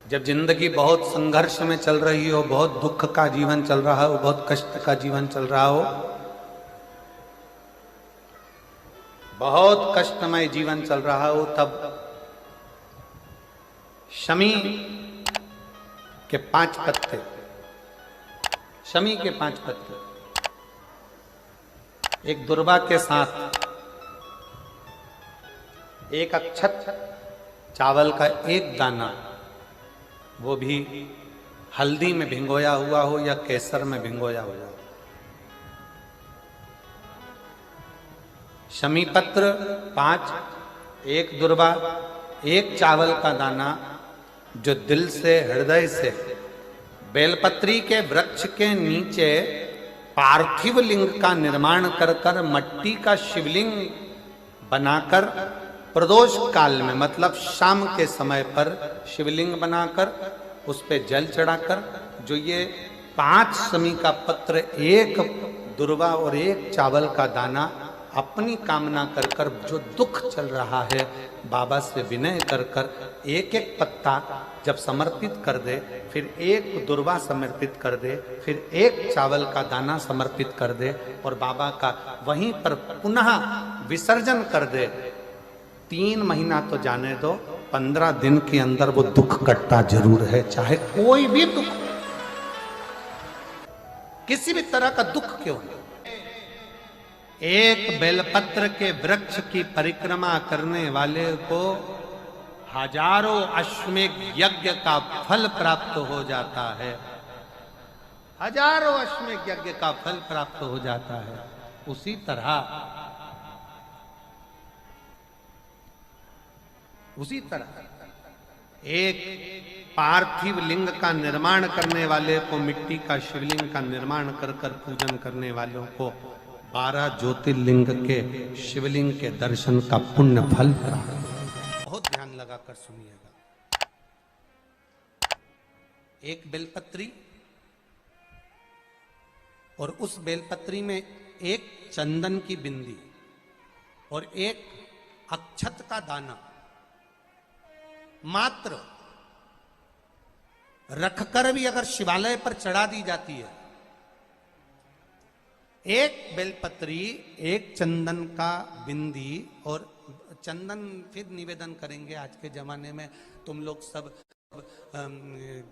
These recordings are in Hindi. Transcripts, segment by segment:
जब जिंदगी बहुत संघर्ष में चल रही हो, बहुत दुख का जीवन चल रहा हो, बहुत कष्ट का जीवन चल रहा हो, बहुत कष्टमय जीवन चल रहा हो, तब शमी के 5 पत्ते, शमी के 5 पत्ते एक दुर्वा के साथ एक अक्षत चावल का एक दाना, वो भी हल्दी में भिंगोया हुआ हो या केसर में भिंगोया हुआ हो, शमी पत्र 5, एक दुर्वा, एक चावल का दाना, जो दिल से हृदय से बेलपत्री के वृक्ष के नीचे पार्थिव लिंग का निर्माण कर कर मट्टी का शिवलिंग बनाकर प्रदोष काल में, मतलब शाम के समय पर शिवलिंग बनाकर उस पे जल चढ़ाकर, जो ये 5 शमी का पत्र, एक दुर्वा और एक चावल का दाना, अपनी कामना कर कर, जो दुख चल रहा है बाबा से विनय कर कर एक एक पत्ता जब समर्पित कर दे, फिर एक दुर्वा समर्पित कर दे, फिर एक चावल का दाना समर्पित कर दे और बाबा का वहीं पर पुनः विसर्जन कर दे, 3 महीना तो जाने दो, 15 दिन के अंदर वो दुख कटता जरूर है, चाहे कोई भी दुख, किसी भी तरह का दुख क्यों नहीं। एक बेलपत्र के वृक्ष की परिक्रमा करने वाले को हजारों अश्वमेघ यज्ञ का फल प्राप्त हो जाता है, हजारों अश्वमेघ यज्ञ का फल प्राप्त हो जाता है। उसी तरह एक पार्थिव लिंग का निर्माण करने वाले को, मिट्टी का शिवलिंग का निर्माण कर कर पूजन करने वालों को 12 ज्योतिर्लिंग के शिवलिंग के दर्शन का पुण्य फल प्राप्त। बहुत ध्यान लगाकर सुनिएगा। एक बेलपत्री और उस बेलपत्री में एक चंदन की बिंदी और एक अक्षत का दाना मात्र रखकर भी अगर शिवालय पर चढ़ा दी जाती है, एक बेलपत्री, एक चंदन का बिंदी, और चंदन फिर निवेदन करेंगे। आज के जमाने में तुम लोग सब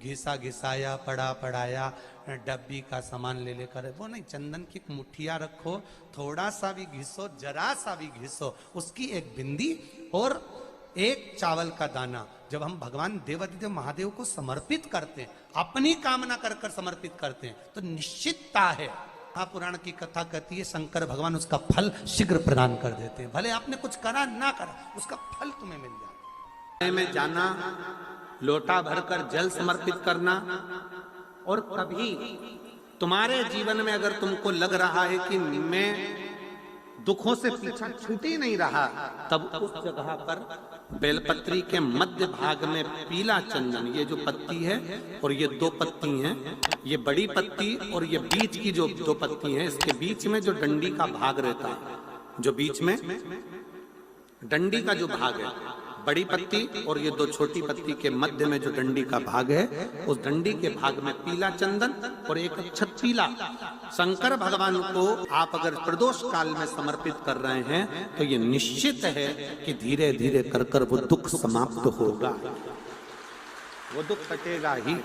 घिसा घिसाया, पड़ा पड़ाया, डब्बी का सामान ले लेकर, वो नहीं, चंदन की मुठिया रखो, थोड़ा सा भी घिसो, जरा सा भी घिसो, उसकी एक बिंदी और एक चावल का दाना, जब हम भगवान देवादिदेव महादेव को समर्पित करते हैं, अपनी कामना कर कर समर्पित करते हैं, तो निश्चितता है, महापुराण की कथा कहती है, शंकर भगवान उसका फल शीघ्र प्रदान कर देते हैं। भले आपने कुछ करा ना करा, उसका फल तुम्हें मिल जाए। में जाना, लोटा भरकर जल समर्पित करना, और कभी तुम्हारे जीवन में अगर तुमको लग रहा है कि मैं दुखों से पीछा छूट ही नहीं रहा, तब उस जगह पर बेलपत्री के मध्य भाग में पीला चंदन, ये जो पत्ती है और ये 2 पत्ती हैं, ये बड़ी पत्ती और ये बीच की जो 2 पत्ती हैं, इसके बीच में जो डंडी का भाग रहता है, जो बीच में डंडी का जो भाग है, बड़ी पत्ती और ये 2 छोटी पत्ती के मध्य में जो डंडी का भाग है, उस डंडी के भाग में पीला चंदन और एक अक्षत पीला, शंकर भगवान को आप अगर प्रदोष काल में समर्पित कर रहे हैं, तो ये निश्चित है कि धीरे धीरे कर कर वो दुख समाप्त होगा, वो दुख कटेगा ही।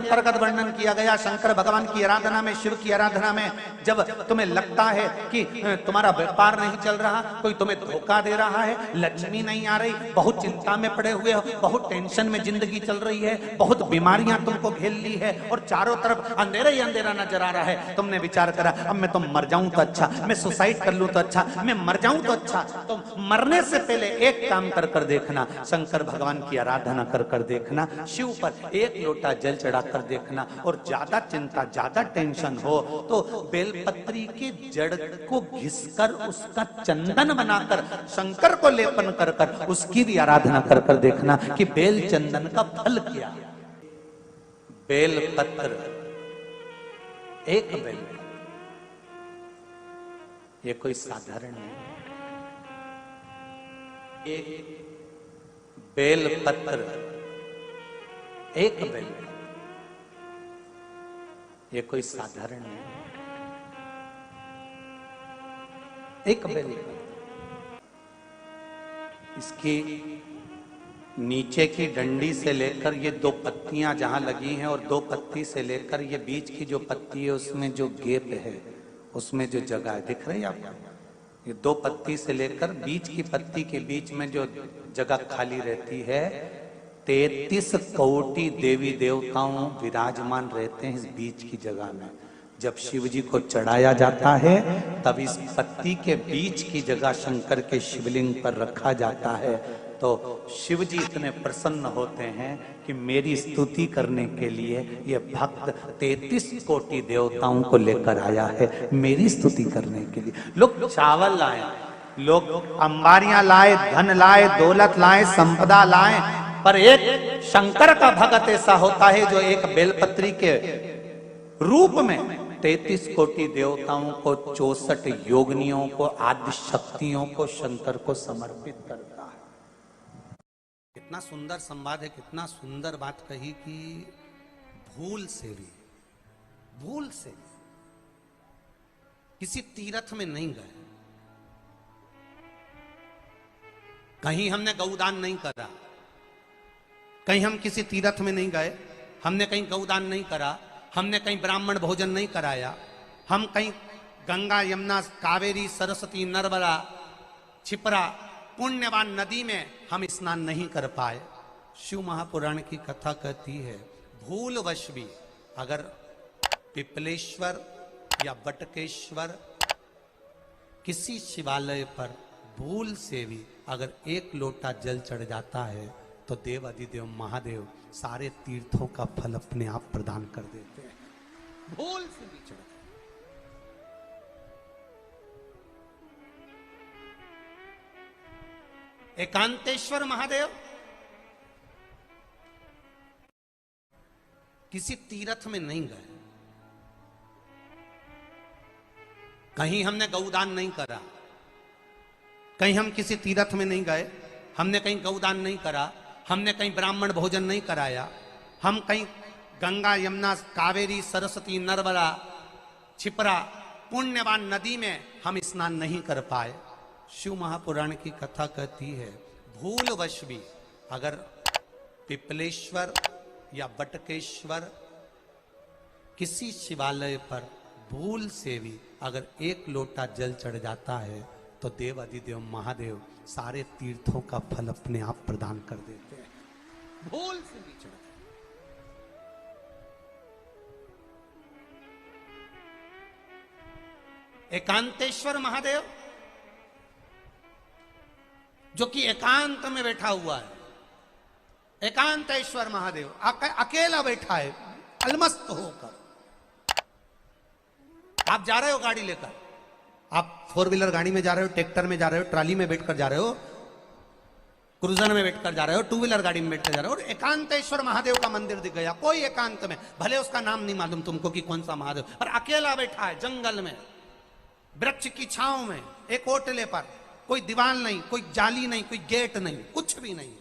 प्रगट वर्णन किया गया शंकर भगवान की आराधना में, शिव की आराधना में, जब तुम्हें लगता है कि तुम्हारा व्यापार नहीं चल रहा, कोई तुम्हें धोखा दे रहा है, लक्ष्मी नहीं आ रही, बहुत चिंता में पड़े हुए हो, बहुत टेंशन में जिंदगी चल रही है, बहुत बीमारियां तुमको घेर ली है और चारों तरफ अंधेरा ही अंधेरा नजर आ रहा है, तुमने विचार करा अब मैं तो मर जाऊं तो अच्छा, मैं सुसाइड कर लूं तो अच्छा, मैं मर जाऊं तो अच्छा, तो मरने से पहले एक काम कर कर देखना, शंकर भगवान की आराधना कर कर देखना, शिव पर एक लोटा जल चढ़ा कर देखना, और ज्यादा चिंता, ज्यादा टेंशन हो तो बेलपत्री के जड़ को घिसकर उसका चंदन बनाकर शंकर को लेपन कर कर उसकी भी आराधना कर कर देखना कि बेल चंदन का फल क्या। बेलपत्र, एक बेल, ये कोई साधारण नहीं, एक बेलपत्र एक बेल, ये कोई साधारण नहीं, एक बेल। इसकी नीचे की डंडी से लेकर ये दो पत्तियां जहां लगी हैं और दो पत्ती से लेकर ये बीच की जो पत्ती है उसमें जो गैप है, उसमें जो जगह है, दिख रही है आपको? ये दो पत्ती से लेकर बीच की पत्ती के बीच में जो जगह खाली रहती है, 33 कोटि देवी देवताओं विराजमान रहते हैं इस बीच की जगह में। जब शिव जी को चढ़ाया जाता है तब इस पत्ती के बीच की जगह शंकर के शिवलिंग पर रखा जाता है, तो शिव जी इतने प्रसन्न होते हैं कि मेरी स्तुति करने के लिए ये भक्त 33 कोटि देवताओं को लेकर आया है, मेरी स्तुति करने के लिए। लोग चावल लाए, लोग अंबारियां लाए, धन लाए, दौलत लाए, संपदा लाए, पर एक शंकर का भक्त ऐसा होता है जो एक बेलपत्री के रूप में 33 कोटि देवताओं को, 64 योगिनियों को, आदि शक्तियों को शंकर को समर्पित करता है। कितना सुंदर संवाद है, कितना सुंदर बात कही कि भूल से भी किसी तीर्थ में नहीं गए, कहीं हमने गौदान नहीं करा, कहीं हम किसी तीर्थ में नहीं गए, हमने कहीं गौदान नहीं करा, हमने कहीं ब्राह्मण भोजन नहीं कराया, हम कहीं गंगा यमुना कावेरी सरस्वती नर्मदा छिपरा पुण्यवान नदी में हम स्नान नहीं कर पाए। शिव महापुराण की कथा कहती है भूलवश भी अगर पिपलेश्वर या बटकेश्वर किसी शिवालय पर भूल से भी अगर एक लोटा जल चढ़ जाता है तो देव अधिदेव महादेव सारे तीर्थों का फल अपने आप प्रदान कर देते हैं। भूल से भी चढ़, एकांतेश्वर महादेव किसी तीर्थ में नहीं गए, कहीं हमने गौदान नहीं करा, कहीं हम किसी तीर्थ में नहीं गए, हमने कहीं गौदान नहीं करा, हमने कहीं ब्राह्मण भोजन नहीं कराया, हम कहीं गंगा यमुना कावेरी सरस्वती नर्मदा छिपरा पुण्यवान नदी में हम स्नान नहीं कर पाए। शिव महापुराण की कथा कहती है भूलवश भी अगर पिपलेश्वर या बटकेश्वर किसी शिवालय पर भूल से भी अगर एक लोटा जल चढ़ जाता है तो देव अधिदेव महादेव सारे तीर्थों का फल अपने आप प्रदान कर देते हैं। भूल से भी चढ़, एकांतेश्वर महादेव जो कि एकांत में बैठा हुआ है, एकांतेश्वर महादेव अकेला बैठा है अलमस्त होकर। आप जा रहे हो गाड़ी लेकर, आप 4 व्हीलर गाड़ी में जा रहे हो, ट्रैक्टर में जा रहे हो, ट्राली में बैठकर जा रहे हो, क्रूजर में बैठकर जा रहे हो, 2 व्हीलर गाड़ी में बैठकर जा रहे हो और एकांतेश्वर महादेव का मंदिर दिख गया, कोई एकांत में, भले उसका नाम नहीं मालूम तुमको कि कौन सा महादेव, पर अकेला बैठा है जंगल में, वृक्ष की छांव में, एक ओटले पर, कोई दीवार नहीं, कोई जाली नहीं, कोई गेट नहीं, कुछ भी नहीं।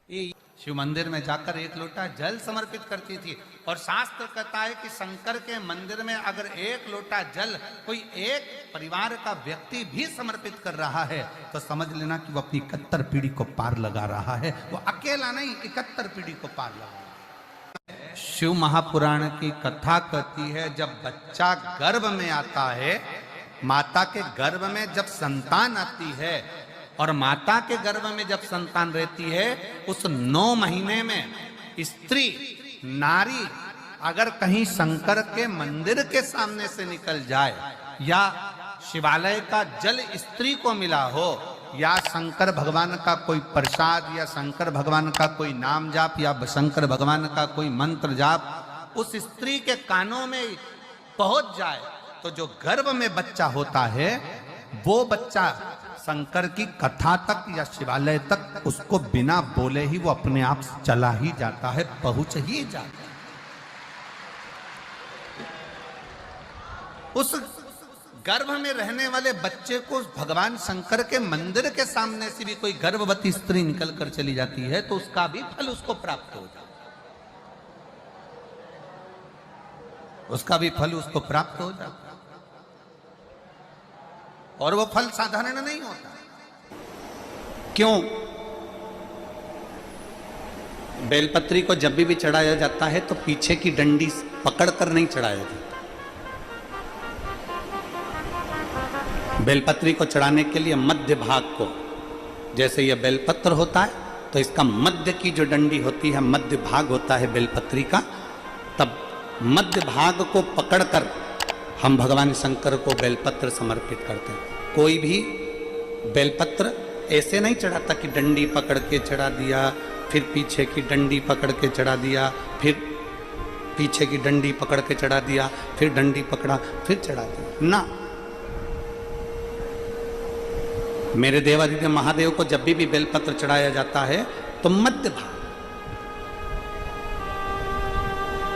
ये शिव मंदिर में जाकर एक लोटा जल समर्पित करती थी और शास्त्र कहता है कि शंकर के मंदिर में अगर एक लोटा जल कोई एक परिवार का व्यक्ति भी समर्पित कर रहा है तो समझ लेना कि वो अपनी 71 पीढ़ी को पार लगा रहा है। वो अकेला नहीं, 71 पीढ़ी को पार लगा रहा है। शिव महापुराण की कथा कहती है जब बच्चा गर्भ में आता है, माता के गर्भ में जब संतान आती है और माता के गर्भ में जब संतान रहती है, उस 9 महीने में स्त्री नारी अगर कहीं शंकर के मंदिर के सामने से निकल जाए या शिवालय का जल स्त्री को मिला हो या शंकर भगवान का कोई प्रसाद या शंकर भगवान का कोई नाम जाप या शंकर भगवान का कोई मंत्र जाप उस स्त्री के कानों में पहुंच जाए तो जो गर्भ में बच्चा होता है वो बच्चा शंकर की कथा तक या शिवालय तक उसको बिना बोले ही वो अपने आप चला ही जाता है, पहुंच ही जाता है। उस गर्भ में रहने वाले बच्चे को भगवान शंकर के मंदिर के सामने से भी कोई गर्भवती स्त्री निकल कर चली जाती है तो उसका भी फल उसको प्राप्त हो जाता है। उसका भी फल उसको प्राप्त हो जाता है। और वो फल साधारण नहीं होता। क्यों? बेलपत्री को जब भी चढ़ाया जाता है तो पीछे की डंडी पकड़कर नहीं चढ़ाया जाता। बेलपत्री को चढ़ाने के लिए मध्य भाग को, जैसे यह बेलपत्र होता है तो इसका मध्य की जो डंडी होती है, मध्य भाग होता है बेलपत्री का, तब मध्य भाग को पकड़कर हम भगवान शंकर को बेलपत्र समर्पित करते हैं। कोई भी बेलपत्र ऐसे नहीं चढ़ाता कि डंडी पकड़ के चढ़ा दिया, फिर पीछे की डंडी पकड़ के चढ़ा दिया, फिर पीछे की डंडी पकड़ के चढ़ा दिया, फिर डंडी पकड़ा, फिर चढ़ा दिया ना। मेरे देवादिदेव महादेव को जब भी बेलपत्र चढ़ाया जाता है तो मध्य भाग,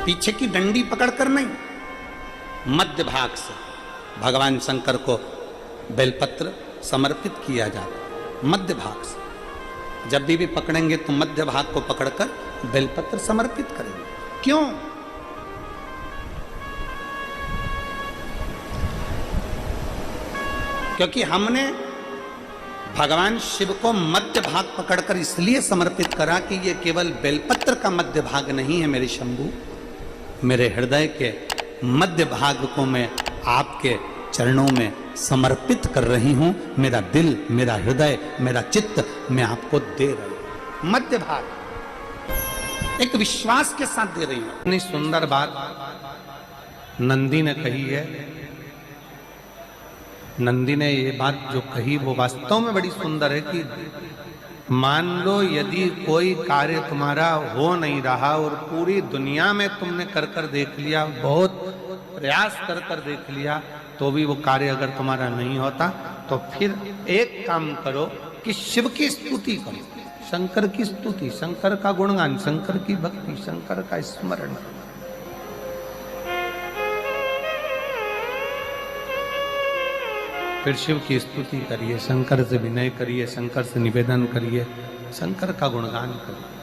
पीछे की डंडी पकड़कर नहीं, मध्य भाग से भगवान शंकर को बेलपत्र समर्पित किया जाता। मध्य भाग से जब भी पकड़ेंगे तो मध्य भाग को पकड़कर बेलपत्र समर्पित करेंगे। क्यों? क्योंकि हमने भगवान शिव को मध्य भाग पकड़कर इसलिए समर्पित करा कि ये केवल बेलपत्र का मध्य भाग नहीं है मेरे शंभू, मेरे हृदय के मध्य भाग को मैं आपके चरणों में समर्पित कर रही हूं। मेरा दिल, मेरा हृदय, मेरा चित्त मैं आपको दे रही हूं। मध्य भाग एक विश्वास के साथ दे रही हूं। इतनी सुंदर बात नंदी ने कही है। नंदी ने ये बात जो कही वो वास्तव में बड़ी सुंदर है कि मान लो यदि कोई कार्य तुम्हारा हो नहीं रहा और पूरी दुनिया में तुमने कर कर देख लिया, बहुत प्रयास कर कर देख लिया, तो भी वो कार्य अगर तुम्हारा नहीं होता, तो फिर एक काम करो कि शिव की स्तुति करो, शंकर की स्तुति, शंकर का गुणगान, शंकर की भक्ति, शंकर का स्मरण। फिर शिव की स्तुति करिए, शंकर से विनय करिए, शंकर से निवेदन करिए, शंकर का गुणगान करिए।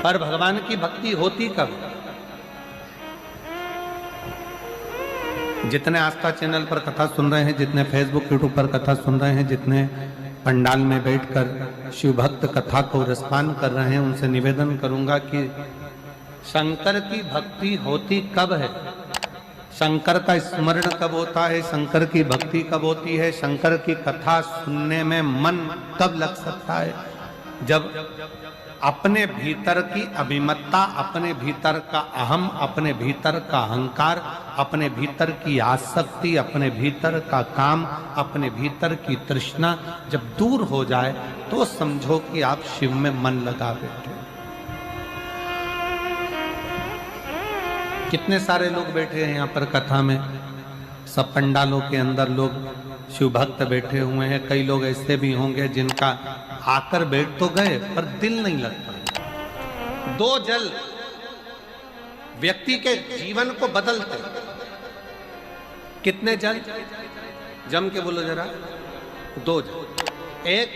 पर भगवान की भक्ति होती कब? जितने आस्था चैनल पर कथा सुन रहे हैं, जितने फेसबुक यूट्यूब पर कथा सुन रहे हैं, जितने पंडाल में बैठकर शिव भक्त कथा को रसपान कर रहे हैं, उनसे निवेदन करूंगा कि शंकर की भक्ति होती कब है, शंकर का स्मरण कब होता है, शंकर की भक्ति कब होती है, शंकर की कथा सुनने में मन कब लग सकता है, जब अपने भीतर की अभिमत्ता, अपने भीतर का अहम, अपने भीतर का अहंकार, अपने भीतर की आसक्ति, अपने भीतर का काम, अपने भीतर की तृष्णा जब दूर हो जाए तो समझो कि आप शिव में मन लगा बैठे। कितने सारे लोग बैठे हैं यहाँ पर कथा में, सब पंडालों के अंदर लोग शिव भक्त बैठे हुए हैं। कई लोग ऐसे भी होंगे जिनका आकर बैठ तो गए पर दिल नहीं लगता। दो जल व्यक्ति के जीवन को बदलते। कितने जल? जम के बोलो जरा। दो जल। एक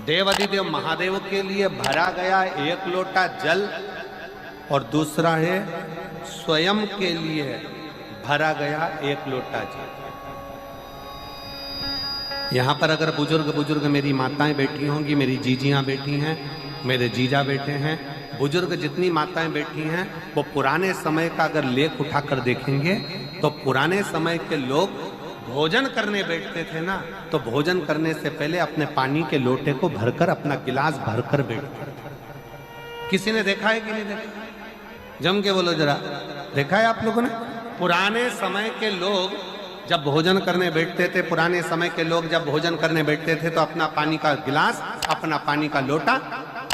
देवादिदेव महादेव के लिए भरा गया एक लोटा जल और दूसरा है स्वयं के लिए भरा गया एक लोटा जल। यहाँ पर अगर बुजुर्ग मेरी माताएं बैठी होंगी, मेरी जीजियां बैठी हैं, मेरे जीजा बैठे हैं, बुजुर्ग जितनी माताएं बैठी हैं, वो पुराने समय का अगर लेख उठाकर देखेंगे तो पुराने समय के लोग भोजन करने बैठते थे ना, तो भोजन करने से पहले अपने पानी के लोटे को भरकर, अपना गिलास भरकर बैठते थे। किसी ने देखा है कि नहीं देखा? जम के बोलो जरा, देखा है आप लोगों ने? पुराने समय के लोग जब भोजन करने बैठते थे, पुराने समय के लोग जब भोजन करने बैठते थे तो अपना पानी का गिलास, अपना पानी का लोटा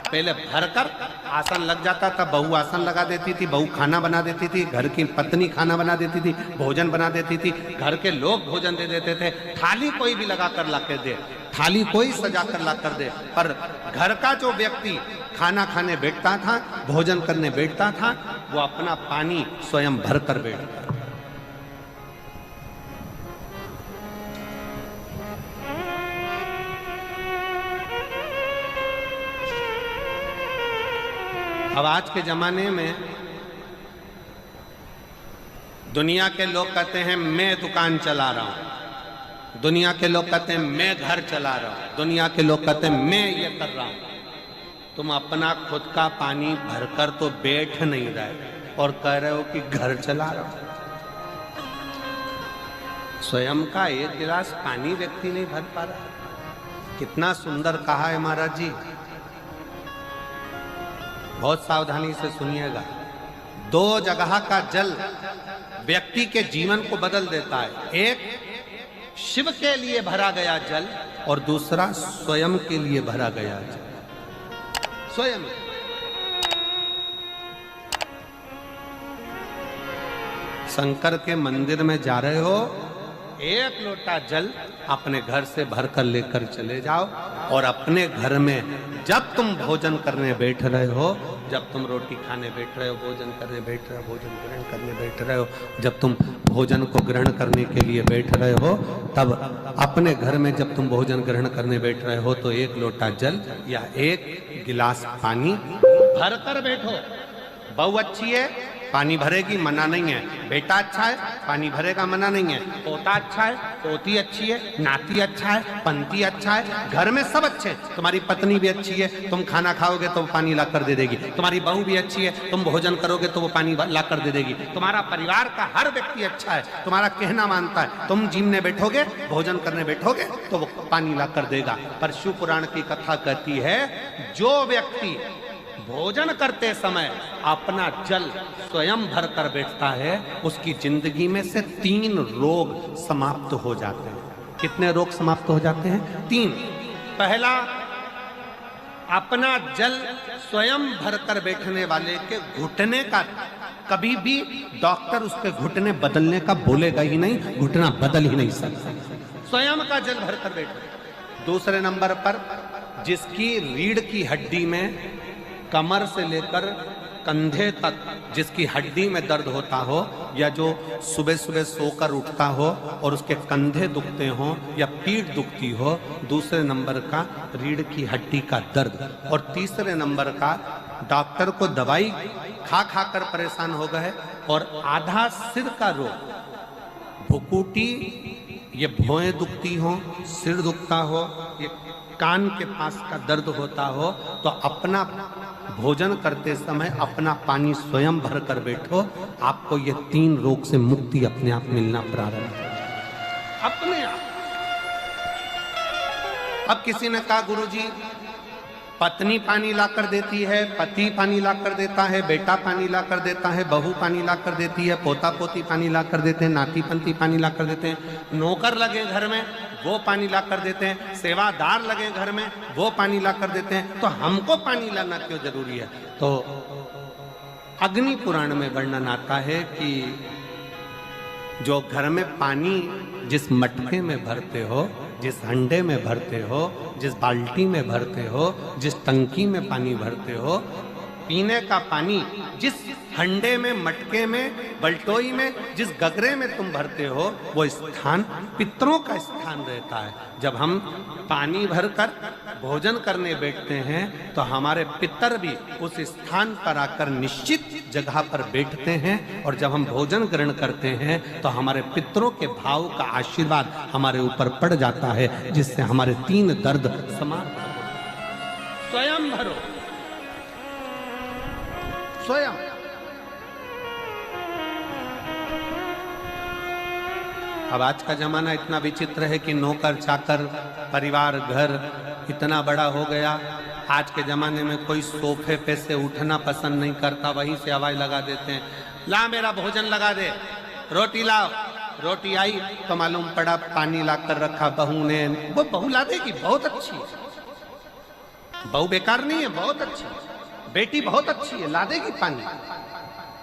पहले भरकर आसन लग जाता था। बहू आसन लगा देती थी, बहू खाना बना देती थी, घर की पत्नी खाना बना देती थी, भोजन बना देती थी, घर के लोग भोजन दे देते थे। थाली कोई भी लगा कर ला कर दे, थाली कोई सजा कर ला कर दे, पर घर का जो व्यक्ति खाना खाने बैठता था, भोजन करने बैठता था, वो अपना पानी स्वयं भर कर बैठता था। अब आज के जमाने में दुनिया के लोग कहते हैं मैं दुकान चला रहा हूं, दुनिया के लोग कहते हैं मैं घर चला रहा हूं, दुनिया के लोग कहते हैं मैं ये कर रहा हूं। तुम अपना खुद का पानी भरकर तो बैठ नहीं रहे और कह रहे हो कि घर चला रहा हूं। स्वयं का एक गिलास पानी व्यक्ति नहीं भर पा रहा। कितना सुंदर कहा है महाराज जी, बहुत सावधानी से सुनिएगा। दो जगह का जल व्यक्ति के जीवन को बदल देता है। एक शिव के लिए भरा गया जल और दूसरा स्वयं के लिए भरा गया जल। स्वयं शंकर के मंदिर में जा रहे हो, एक लोटा जल अपने घर से भरकर लेकर चले जाओ और अपने घर में जब तुम भोजन करने बैठ रहे हो, जब तुम रोटी खाने बैठ रहे हो, भोजन करने बैठ रहे हो, भोजन ग्रहण करने बैठ रहे हो, जब तुम भोजन को ग्रहण करने के लिए बैठ रहे हो, तब अपने घर में जब तुम भोजन ग्रहण करने बैठ रहे हो तो एक लोटा जल या एक गिलास पानी भर कर बैठो। बहू अच्छी है, पानी भरेगी, मना नहीं है। बेटा अच्छा है, पानी भरेगा, मना नहीं है। पोता अच्छा है, पोती अच्छी है, नाती अच्छा है, पंती अच्छा है, घर में सब अच्छे। तुम्हारी पत्नी भी अच्छी है, तुम खाना खाओगे तो वो पानी ला कर दे देगी। तुम्हारी बहू भी अच्छी है, तुम भोजन करोगे तो वो पानी ला कर दे देगी। तुम्हारा परिवार का हर व्यक्ति अच्छा है, तुम्हारा कहना मानता है। तुम जिमने बैठोगे, भोजन करने बैठोगे तो वो पानी ला कर देगा। पर शिव पुराण की कथा कहती है, जो व्यक्ति भोजन करते समय अपना जल स्वयं भर कर बैठता है, उसकी जिंदगी में से 3 रोग समाप्त हो जाते हैं। कितने रोग समाप्त हो जाते हैं? 3। पहला, अपना जल स्वयं भर कर बैठने वाले के घुटने का कभी भी डॉक्टर उसके घुटने बदलने का बोलेगा ही नहीं, घुटना बदल ही नहीं सकता। स्वयं का जल भर कर बैठे। दूसरे नंबर पर, जिसकी रीढ़ की हड्डी में कमर से लेकर कंधे तक जिसकी हड्डी में दर्द होता हो, या जो सुबह सुबह सोकर उठता हो और उसके कंधे दुखते हो या पीठ दुखती हो। दूसरे नंबर का रीढ़ की हड्डी का दर्द। और तीसरे नंबर का, डॉक्टर को दवाई खा खा कर परेशान हो गए और आधा सिर का रोग, भुकुटी, ये भौएं दुखती हो, सिर दुखता हो, ये कान के पास का दर्द होता हो, तो अपना भोजन करते समय अपना पानी स्वयं भर कर बैठो। आपको ये 3 रोग से मुक्ति अपने आप मिलना प्रारंभ हो, अपने आप। अब किसी ने कहा, गुरुजी पत्नी पानी ला कर देती है, पति पानी ला कर देता है, बेटा पानी ला कर देता है, बहू पानी ला कर देती है, पोता पोती पानी ला कर देते हैं, नाती पंती पानी ला कर देते हैं, नौकर लगे घर में वो पानी ला कर देते हैं, सेवादार लगे घर में वो पानी ला कर देते हैं, तो हमको पानी लाना क्यों जरूरी है? तो अग्नि पुराण में वर्णन आता है कि जो घर में पानी जिस मटके में भरते हो, जिस हंडे में भरते हो, जिस बाल्टी में भरते हो, जिस टंकी में पानी भरते हो, पीने का पानी जिस हंडे में, मटके में, बल्टोई में, जिस गगरे में तुम भरते हो, वो स्थान पितरों का स्थान रहता है। जब हम पानी भरकर भोजन करने बैठते हैं तो हमारे पितर भी उस स्थान पर आकर निश्चित जगह पर बैठते हैं, और जब हम भोजन ग्रहण करते हैं तो हमारे पितरों के भाव का आशीर्वाद हमारे ऊपर पड़ जाता है, जिससे हमारे 3 दर्द समाप्त हो। स्वयं भरो, स्वयं। अब आज का जमाना इतना विचित्र है कि नौकर चाकर, परिवार, घर इतना बड़ा हो गया। आज के जमाने में कोई सोफे पे से उठना पसंद नहीं करता, वहीं से आवाज लगा देते हैं, ला मेरा भोजन लगा दे, रोटी लाओ। रोटी आई तो मालूम पड़ा पानी ला कर रखा बहू ने। वो बहू ला देगी, बहुत अच्छी है, बहू बेकार नहीं है, बहुत अच्छी है, बेटी बहुत अच्छी है, ला देगी पानी,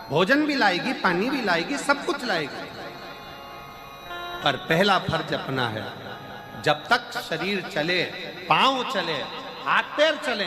भोजन भी लाएगी, पानी भी लाएगी, सब कुछ लाएगी। पर पहला फर्ज अपना है, जब तक शरीर चले, पांव चले, हाथ पैर चले,